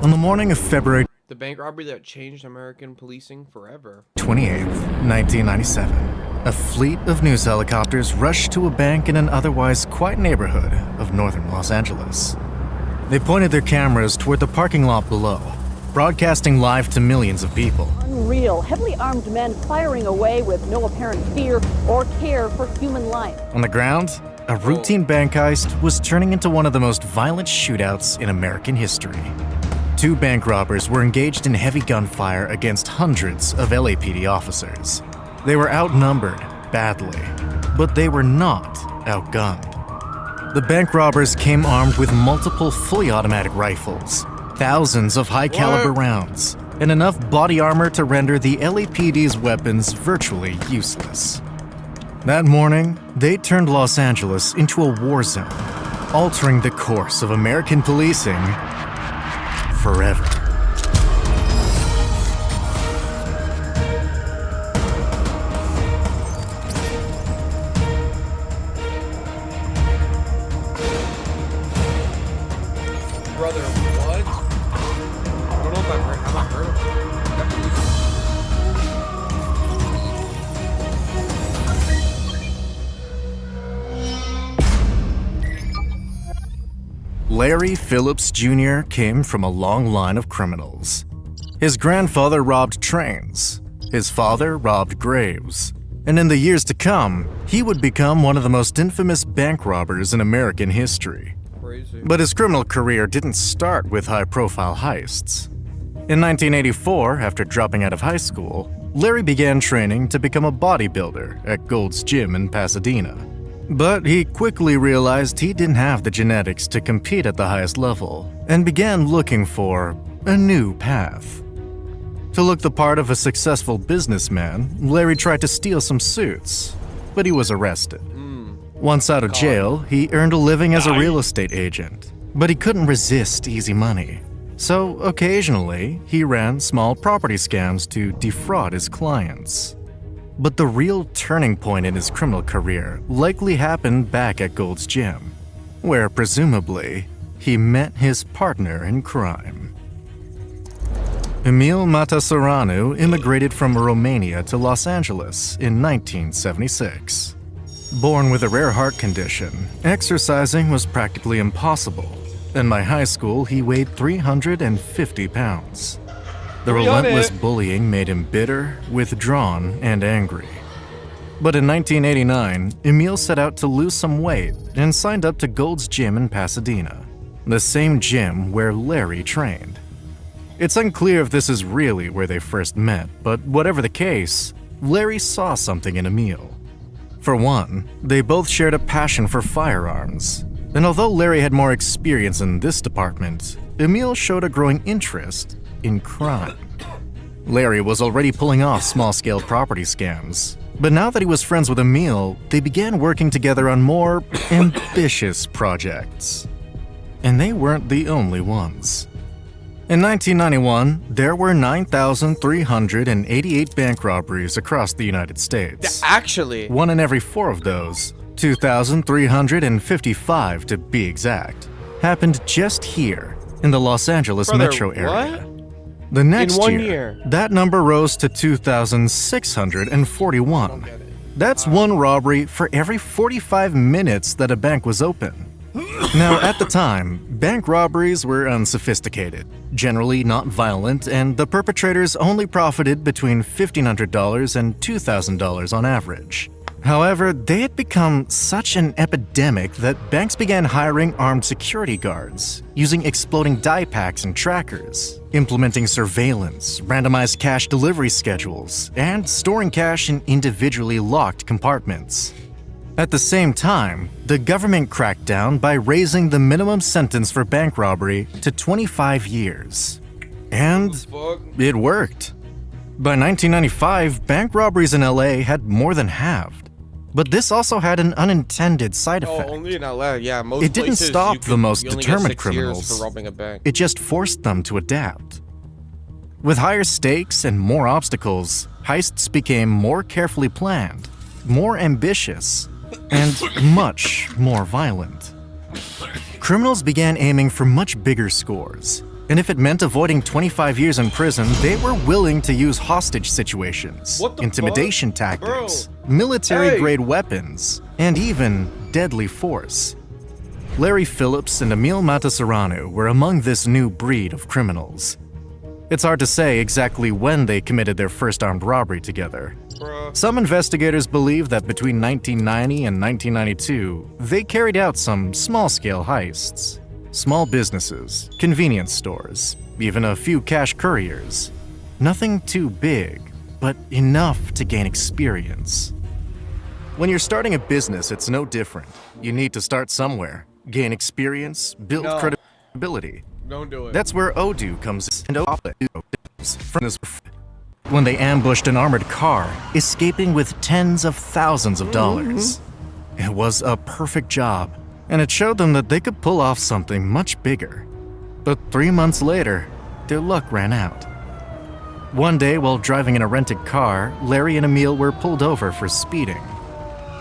On the morning of February The bank robbery that changed American policing forever. 28th, 1997, a fleet of news helicopters rushed to a bank in an otherwise quiet neighborhood of northern Los Angeles. They pointed their cameras toward the parking lot below, broadcasting live to millions of people. Unreal. Heavily armed men firing away with no apparent fear or care for human life. On the ground, a routine bank heist was turning into one of the most violent shootouts in American history. Two bank robbers were engaged in heavy gunfire against hundreds of LAPD officers. They were outnumbered badly, but they were not outgunned. The bank robbers came armed with multiple fully automatic rifles, thousands of high-caliber rounds, and enough body armor to render the LAPD's weapons virtually useless. That morning, they turned Los Angeles into a war zone, altering the course of American policing forever. Brother, what? I don't know if I've heard of it. Larry Phillips Jr. came from a long line of criminals. His grandfather robbed trains, his father robbed graves, and in the years to come, he would become one of the most infamous bank robbers in American history. Crazy. But his criminal career didn't start with high-profile heists. In 1984, after dropping out of high school, Larry began training to become a bodybuilder at Gold's Gym in Pasadena. But he quickly realized he didn't have the genetics to compete at the highest level and began looking for a new path. To look the part of a successful businessman, Larry tried to steal some suits, but he was arrested. Once out of jail, he earned a living as a real estate agent, but he couldn't resist easy money. So occasionally, he ran small property scams to defraud his clients. But the real turning point in his criminal career likely happened back at Gold's Gym, where presumably he met his partner in crime. Emil Matasoranu immigrated from Romania to Los Angeles in 1976. Born with a rare heart condition, exercising was practically impossible, and by high school he weighed 350 pounds. The relentless bullying made him bitter, withdrawn, and angry. But in 1989, Emil set out to lose some weight and signed up to Gold's Gym in Pasadena, the same gym where Larry trained. It's unclear if this is really where they first met, but whatever the case, Larry saw something in Emil. For one, they both shared a passion for firearms, and although Larry had more experience in this department, Emil showed a growing interest in crime. Larry was already pulling off small-scale property scams, but now that he was friends with Emil, they began working together on more ambitious projects. And they weren't the only ones. In 1991, there were 9,388 bank robberies across the United States. Actually, One in every 4 of those, 2,355 to be exact, happened just here in the Los Angeles metro area. what? The next In 1 year, year. that number rose to 2,641. That's one robbery for every 45 minutes that a bank was open. Now, at the time, bank robberies were unsophisticated, generally not violent, and the perpetrators only profited between $1,500 and $2,000 on average. However, they had become such an epidemic that banks began hiring armed security guards, using exploding die packs and trackers, implementing surveillance, randomized cash delivery schedules, and storing cash in individually locked compartments. At the same time, the government cracked down by raising the minimum sentence for bank robbery to 25 years. And it worked. By 1995, bank robberies in LA had more than halved. But this also had an unintended side effect. Only in LA, yeah. Most It didn't places stop the most you only get determined 6 years criminals. for robbing a bank. It just forced them to adapt. With higher stakes and more obstacles, heists became more carefully planned, more ambitious, and much more violent. Criminals began aiming for much bigger scores, And if it meant avoiding 25 years in prison, they were willing to use hostage situations, What the intimidation fuck? tactics, Bro. military-grade weapons, and even deadly force. Larry Phillips and Emil Matasareanu were among this new breed of criminals. It's hard to say exactly when they committed their first armed robbery together. Bruh. Some investigators believe that between 1990 and 1992, they carried out some small-scale heists. Small businesses, convenience stores, even a few cash couriers. Nothing too big, but enough to gain experience. When you're starting a business, it's no different. You need to start somewhere, gain experience, build No. credibility. Don't do it. That's where Odoo comes in. And when they ambushed an armored car, escaping with tens of thousands of dollars. It was a perfect job, and it showed them that they could pull off something much bigger. But 3 months later, their luck ran out. One day, while driving in a rented car, Larry and Emil were pulled over for speeding.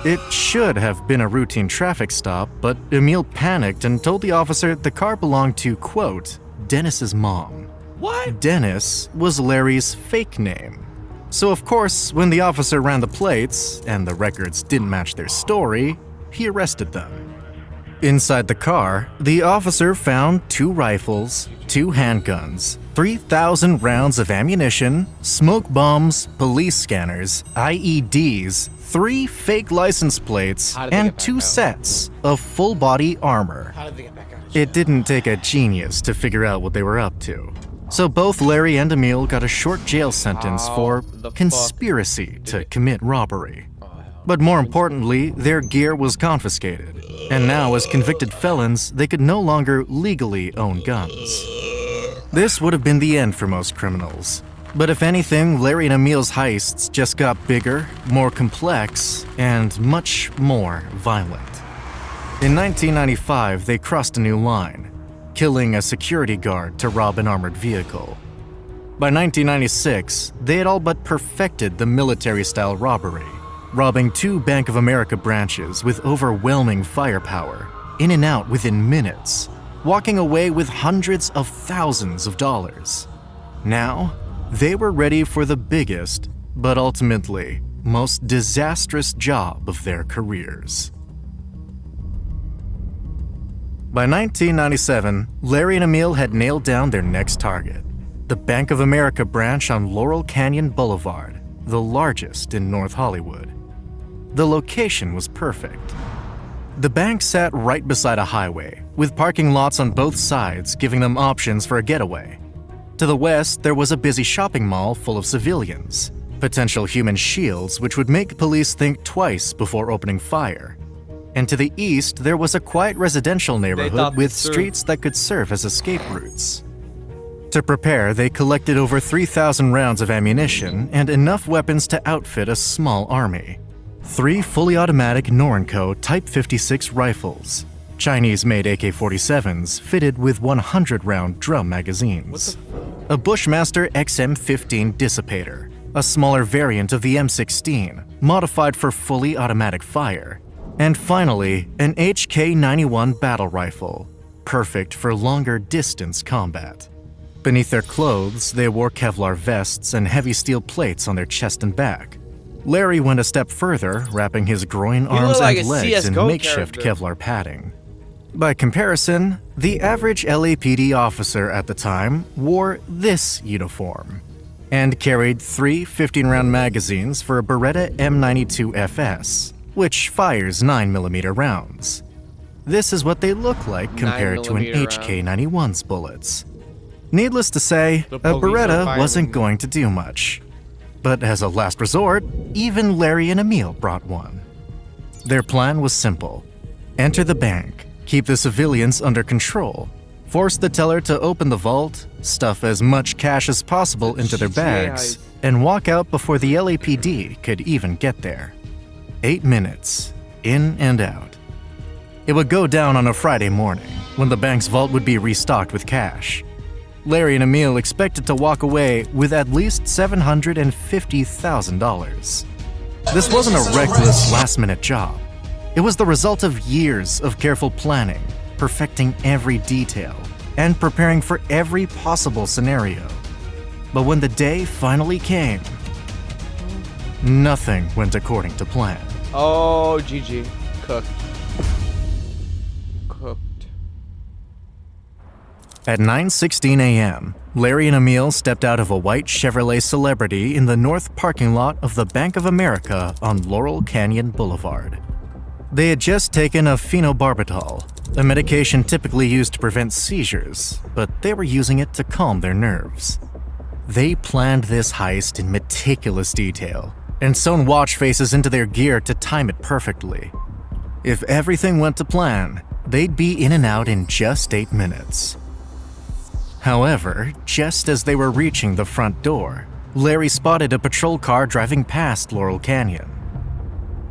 It should have been a routine traffic stop, but Emil panicked and told the officer the car belonged to, quote, Dennis's mom. What? Dennis was Larry's fake name. So of course, when the officer ran the plates, and the records didn't match their story, he arrested them. Inside the car, the officer found 2 rifles, 2 handguns, 3,000 rounds of ammunition, smoke bombs, police scanners, IEDs, 3 fake license plates, How did they and get back 2 out? sets of full-body armor. How did they get back out of It didn't take a genius to figure out what they were up to. So both Larry and Emil got a short jail sentence How for the fuck conspiracy to commit robbery. Oh, hell. But more importantly, their gear was confiscated. And now, as convicted felons, they could no longer legally own guns. This would have been the end for most criminals. But if anything, Larry and Emil's heists just got bigger, more complex, and much more violent. In 1995, they crossed a new line, killing a security guard to rob an armored vehicle. By 1996, they had all but perfected the military-style robbery, robbing 2 Bank of America branches with overwhelming firepower, in and out within minutes, walking away with hundreds of thousands of dollars. Now, they were ready for the biggest, but ultimately, most disastrous job of their careers. By 1997, Larry and Emil had nailed down their next target, the Bank of America branch on Laurel Canyon Boulevard, the largest in North Hollywood. The location was perfect. The bank sat right beside a highway, with parking lots on both sides giving them options for a getaway. To the west, there was a busy shopping mall full of civilians, potential human shields which would make police think twice before opening fire. And to the east, there was a quiet residential neighborhood thought with this through. streets that could serve as escape routes. To prepare, they collected over 3,000 rounds of ammunition and enough weapons to outfit a small army. 3 fully automatic Norinco Type 56 rifles, Chinese-made AK-47s fitted with 100-round drum magazines, a Bushmaster XM15 dissipator, a smaller variant of the M16, modified for fully automatic fire, and finally, an HK-91 battle rifle, perfect for longer distance combat. Beneath their clothes, they wore Kevlar vests and heavy steel plates on their chest and back. Larry went a step further, wrapping his groin, arms, looked like and a legs in CS:GO makeshift character. Kevlar padding. By comparison, the average LAPD officer at the time wore this uniform and carried 3 15-round magazines for a Beretta M92 FS, which fires 9mm rounds. This is what they look like compared to an 9mm round. HK-91's bullets. Needless to say, The a police are Beretta firing. wasn't going to do much. But as a last resort, even Larry and Emil brought one. Their plan was simple. Enter the bank, keep the civilians under control, force the teller to open the vault, stuff as much cash as possible into their GTA bags, heist. and walk out before the LAPD could even get there. 8 minutes, in and out. It would go down on a Friday morning, when the bank's vault would be restocked with cash. Larry and Emil expected to walk away with at least $750,000. This wasn't a reckless, last-minute job. It was the result of years of careful planning, perfecting every detail, and preparing for every possible scenario. But when the day finally came, nothing went according to plan. Oh, GG. Cooked. At 9:16 a.m., Larry and Emil stepped out of a white Chevrolet Celebrity in the north parking lot of the Bank of America on Laurel Canyon Boulevard. They had just taken a phenobarbital, a medication typically used to prevent seizures, but they were using it to calm their nerves. They planned this heist in meticulous detail and sewn watch faces into their gear to time it perfectly. If everything went to plan, they'd be in and out in just 8 minutes. However, just as they were reaching the front door, Larry spotted a patrol car driving past Laurel Canyon.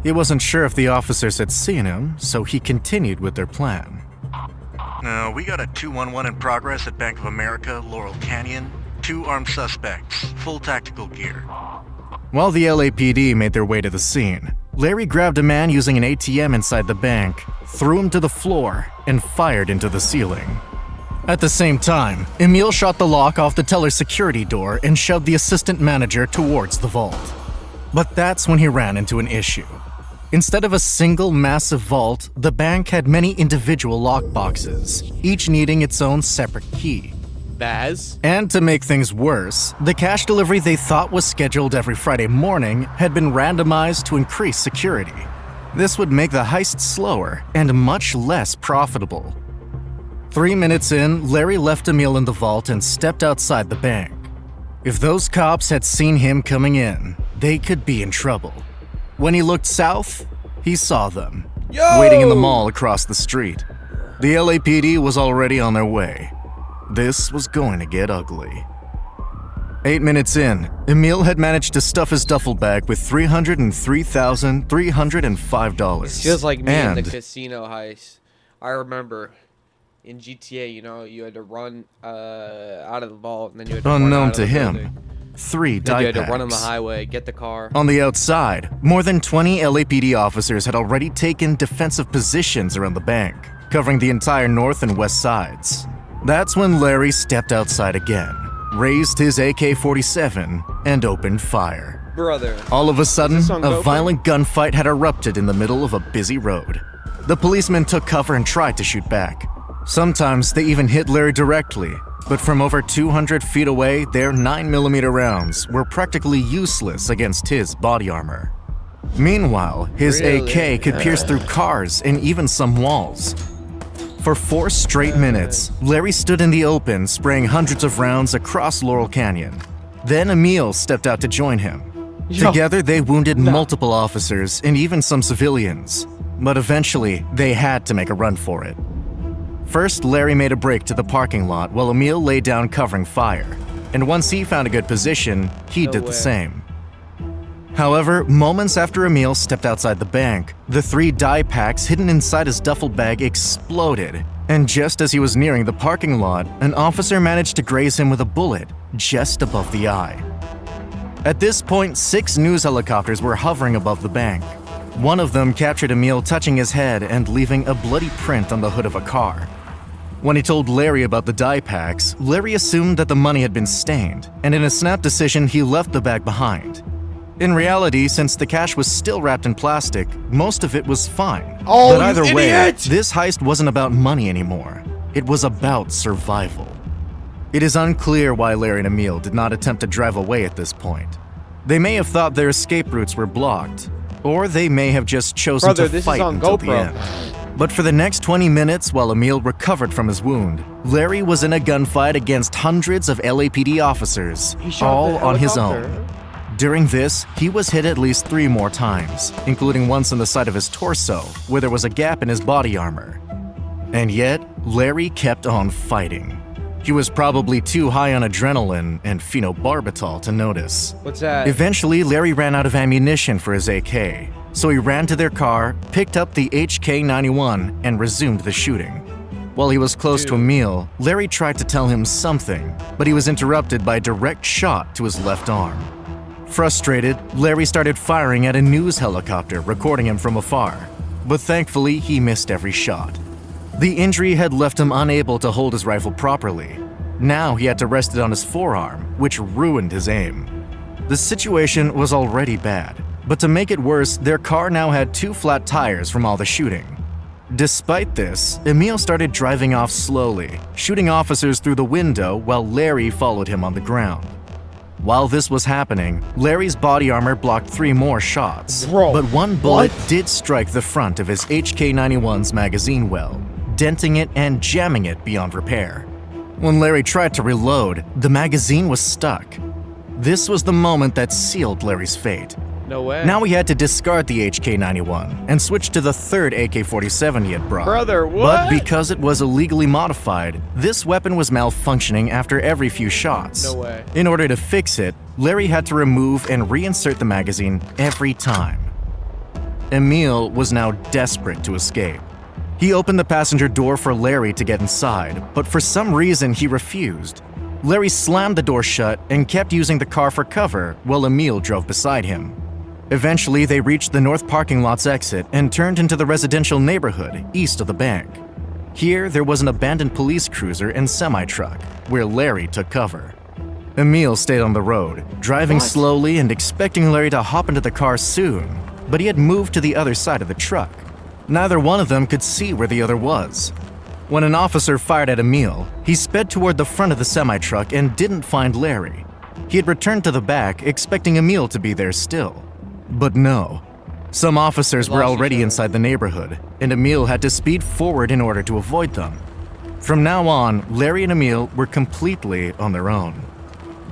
He wasn't sure if the officers had seen him, so he continued with their plan. We got a 211 in progress at Bank of America, Laurel Canyon. 2 armed suspects, full tactical gear. While the LAPD made their way to the scene, Larry grabbed a man using an ATM inside the bank, threw him to the floor, and fired into the ceiling. At the same time, Emil shot the lock off the teller's security door and shoved the assistant manager towards the vault. But that's when he ran into an issue. Instead of a single massive vault, the bank had many individual lockboxes, each needing its own separate key. Baz? And to make things worse, the cash delivery they thought was scheduled every Friday morning had been randomized to increase security. This would make the heist slower and much less profitable. 3 minutes in, Larry left Emil in the vault and stepped outside the bank. If those cops had seen him coming in, they could be in trouble. When he looked south, he saw them, waiting in the mall across the street. The LAPD was already on their way. This was going to get ugly. 8 minutes in, Emil had managed to stuff his duffel bag with $303,305. This feels like me in the casino heist. I remember in GTA, you had to run out of the vault, and then you had to run unknown out to of the him, building. 3 Then die you had to packs. run on the highway, get the car. On the outside, more than 20 LAPD officers had already taken defensive positions around the bank, covering the entire north and west sides. That's when Larry stepped outside again, raised his AK-47, and opened fire. Brother. All of a sudden, Is this on a GoPro? violent gunfight had erupted in the middle of a busy road. The policemen took cover and tried to shoot back. Sometimes they even hit Larry directly, but from over 200 feet away, their 9mm rounds were practically useless against his body armor. Meanwhile, his Really? AK could pierce through cars and even some walls. For 4 straight minutes, Larry stood in the open, spraying hundreds of rounds across Laurel Canyon. Then Emil stepped out to join him. Together, they wounded multiple officers and even some civilians. But eventually, they had to make a run for it. First, Larry made a break to the parking lot while Emil lay down covering fire. And once he found a good position, he did the same. However, moments after Emil stepped outside the bank, the 3 die packs hidden inside his duffel bag exploded. And just as he was nearing the parking lot, an officer managed to graze him with a bullet just above the eye. At this point, 6 news helicopters were hovering above the bank. One of them captured Emil touching his head and leaving a bloody print on the hood of a car. When he told Larry about the die packs, Larry assumed that the money had been stained, and in a snap decision, he left the bag behind. In reality, since the cash was still wrapped in plastic, most of it was fine. Oh, but either you way, idiot! this heist wasn't about money anymore. It was about survival. It is unclear why Larry and Emil did not attempt to drive away at this point. They may have thought their escape routes were blocked, or they may have just chosen to this fight is on until the GoPro. end. But for the next 20 minutes, while Emil recovered from his wound, Larry was in a gunfight against hundreds of LAPD officers, all on his own. During this, he was hit at least 3 more times, including once in the side of his torso, where there was a gap in his body armor. And yet, Larry kept on fighting. He was probably too high on adrenaline and phenobarbital to notice. What's that? Eventually, Larry ran out of ammunition for his AK, so he ran to their car, picked up the HK-91, and resumed the shooting. While he was close to Emil, Larry tried to tell him something, but he was interrupted by a direct shot to his left arm. Frustrated, Larry started firing at a news helicopter, recording him from afar. But thankfully, he missed every shot. The injury had left him unable to hold his rifle properly. Now he had to rest it on his forearm, which ruined his aim. The situation was already bad, but to make it worse, their car now had 2 flat tires from all the shooting. Despite this, Emil started driving off slowly, shooting officers through the window while Larry followed him on the ground. While this was happening, Larry's body armor blocked 3 more shots, but one bullet did strike the front of his HK-91's magazine well, denting it and jamming it beyond repair. When Larry tried to reload, the magazine was stuck. This was the moment that sealed Larry's fate. No way. Now he had to discard the HK-91 and switch to the third AK-47 he had brought. Brother, what? But because it was illegally modified, this weapon was malfunctioning after every few shots. No way. In order to fix it, Larry had to remove and reinsert the magazine every time. Emil was now desperate to escape. He opened the passenger door for Larry to get inside, but for some reason he refused. Larry slammed the door shut and kept using the car for cover while Emil drove beside him. Eventually, they reached the north parking lot's exit and turned into the residential neighborhood east of the bank. Here, there was an abandoned police cruiser and semi-truck, where Larry took cover. Emil stayed on the road, driving slowly and expecting Larry to hop into the car soon, but he had moved to the other side of the truck. Neither one of them could see where the other was. When an officer fired at Emil, he sped toward the front of the semi-truck and didn't find Larry. He had returned to the back, expecting Emil to be there still. But no. Some officers were already inside the neighborhood, and Emil had to speed forward in order to avoid them. From now on, Larry and Emil were completely on their own.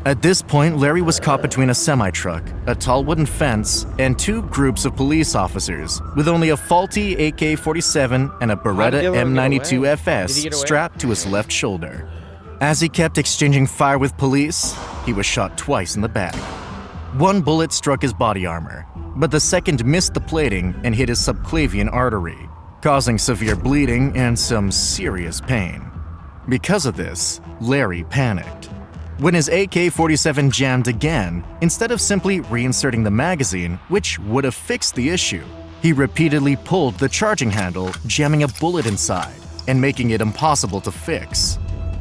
At this point, Larry was caught between a semi-truck, a tall wooden fence, and 2 groups of police officers, with only a faulty AK-47 and a Beretta M92 FS strapped to his left shoulder. As he kept exchanging fire with police, he was shot twice in the back. One bullet struck his body armor, but the second missed the plating and hit his subclavian artery, causing severe bleeding and some serious pain. Because of this, Larry panicked. When his AK-47 jammed again, instead of simply reinserting the magazine, which would have fixed the issue, he repeatedly pulled the charging handle, jamming a bullet inside and making it impossible to fix.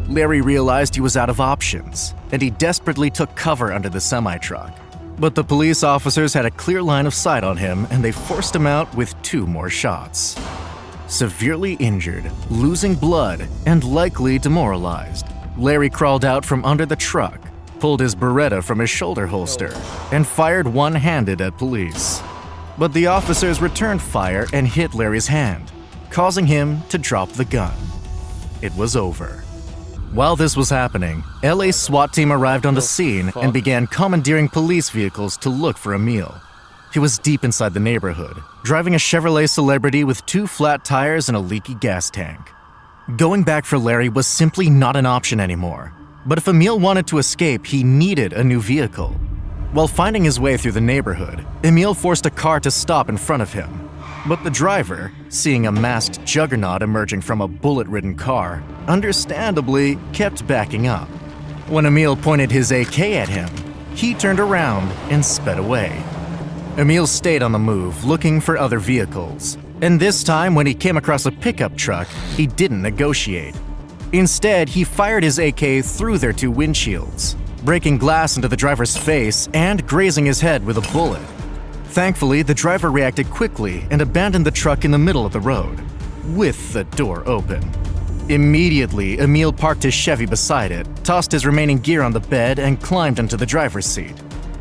Larry realized he was out of options, and he desperately took cover under the semi-truck. But the police officers had a clear line of sight on him, and they forced him out with 2 more shots. Severely injured, losing blood, and likely demoralized, Larry crawled out from under the truck, pulled his Beretta from his shoulder holster, and fired one-handed at police. But the officers returned fire and hit Larry's hand, causing him to drop the gun. It was over. While this was happening, LA's SWAT team arrived on the scene and began commandeering police vehicles to look for Emil. He was deep inside the neighborhood, driving a Chevrolet Celebrity with 2 flat tires and a leaky gas tank. Going back for Larry was simply not an option anymore. But if Emil wanted to escape, he needed a new vehicle. While finding his way through the neighborhood, Emil forced a car to stop in front of him. But the driver, seeing a masked juggernaut emerging from a bullet-ridden car, understandably kept backing up. When Emil pointed his AK at him, he turned around and sped away. Emil stayed on the move, looking for other vehicles. And this time, when he came across a pickup truck, he didn't negotiate. Instead, he fired his AK through their 2 windshields, breaking glass into the driver's face and grazing his head with a bullet. Thankfully, the driver reacted quickly and abandoned the truck in the middle of the road, with the door open. Immediately, Emil parked his Chevy beside it, tossed his remaining gear on the bed, and climbed into the driver's seat.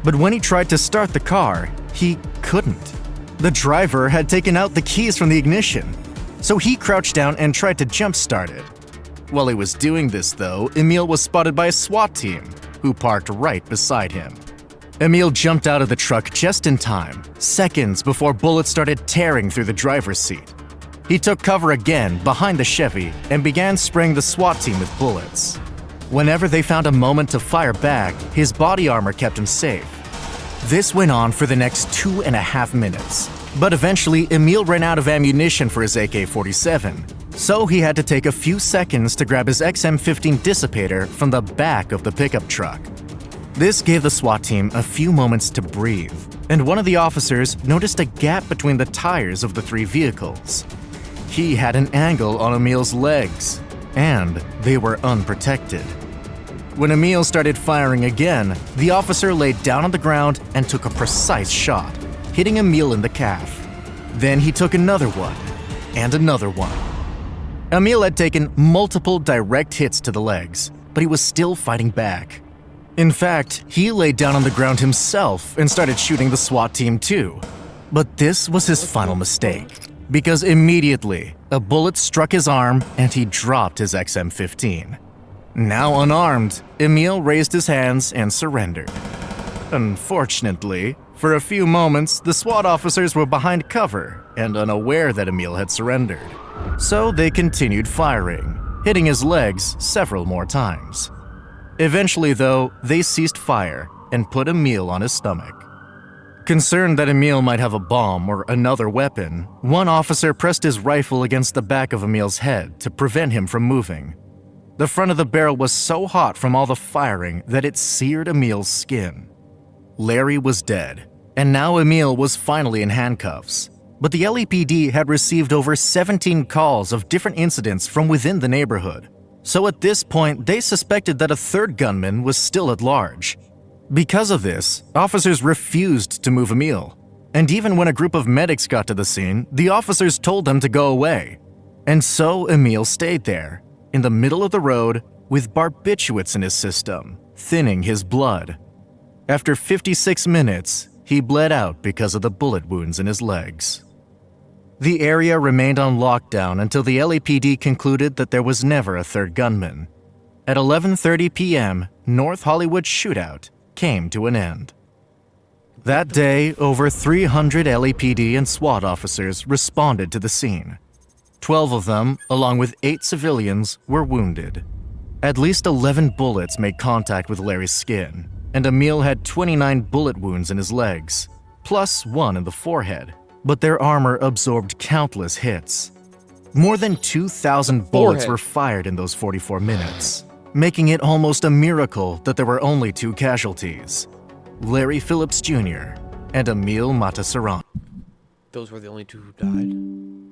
But when he tried to start the car, he couldn't. The driver had taken out the keys from the ignition, so he crouched down and tried to jump-start it. While he was doing this, though, Emil was spotted by a SWAT team, who parked right beside him. Emil jumped out of the truck just in time, seconds before bullets started tearing through the driver's seat. He took cover again behind the Chevy and began spraying the SWAT team with bullets. Whenever they found a moment to fire back, his body armor kept him safe. This went on for the next 2.5 minutes, but eventually Emil ran out of ammunition for his AK-47, so he had to take a few seconds to grab his XM15 dissipator from the back of the pickup truck. This gave the SWAT team a few moments to breathe, and one of the officers noticed a gap between the tires of the 3 vehicles. he had an angle on Emil's legs, and they were unprotected. When Emil started firing again, the officer laid down on the ground and took a precise shot, hitting Emil in the calf. Then he took another one, and another one. Emil had taken multiple direct hits to the legs, but he was still fighting back. In fact, he laid down on the ground himself and started shooting the SWAT team too. But this was his final mistake, because immediately a bullet struck his arm and he dropped his XM15. Now unarmed, Emil raised his hands and surrendered. Unfortunately, for a few moments, the SWAT officers were behind cover and unaware that Emil had surrendered. So they continued firing, hitting his legs several more times. Eventually, though, they ceased fire and put Emil on his stomach. Concerned that Emil might have a bomb or another weapon, one officer pressed his rifle against the back of Emil's head to prevent him from moving. The front of the barrel was so hot from all the firing that it seared Emil's skin. Larry was dead, and now Emil was finally in handcuffs. But the LAPD had received over 17 calls of different incidents from within the neighborhood. So at this point, they suspected that a third gunman was still at large. Because of this, officers refused to move Emil. And even when a group of medics got to the scene, the officers told them to go away. And so Emil stayed there, in the middle of the road, with barbiturates in his system, thinning his blood. After 56 minutes, he bled out because of the bullet wounds in his legs. The area remained on lockdown until the LAPD concluded that there was never a third gunman. At 11:30 p.m., North Hollywood shootout came to an end. That day, over 300 LAPD and SWAT officers responded to the scene. 12 of them, along with 8 civilians, were wounded. At least 11 bullets made contact with Larry's skin, and Emil had 29 bullet wounds in his legs, plus 1 in the forehead. But their armor absorbed countless hits. More than 2,000 bullets were fired in those 44 minutes, making it almost a miracle that there were only 2 casualties, Larry Phillips Jr. and Emil Matasaran. Those were the only 2 who died.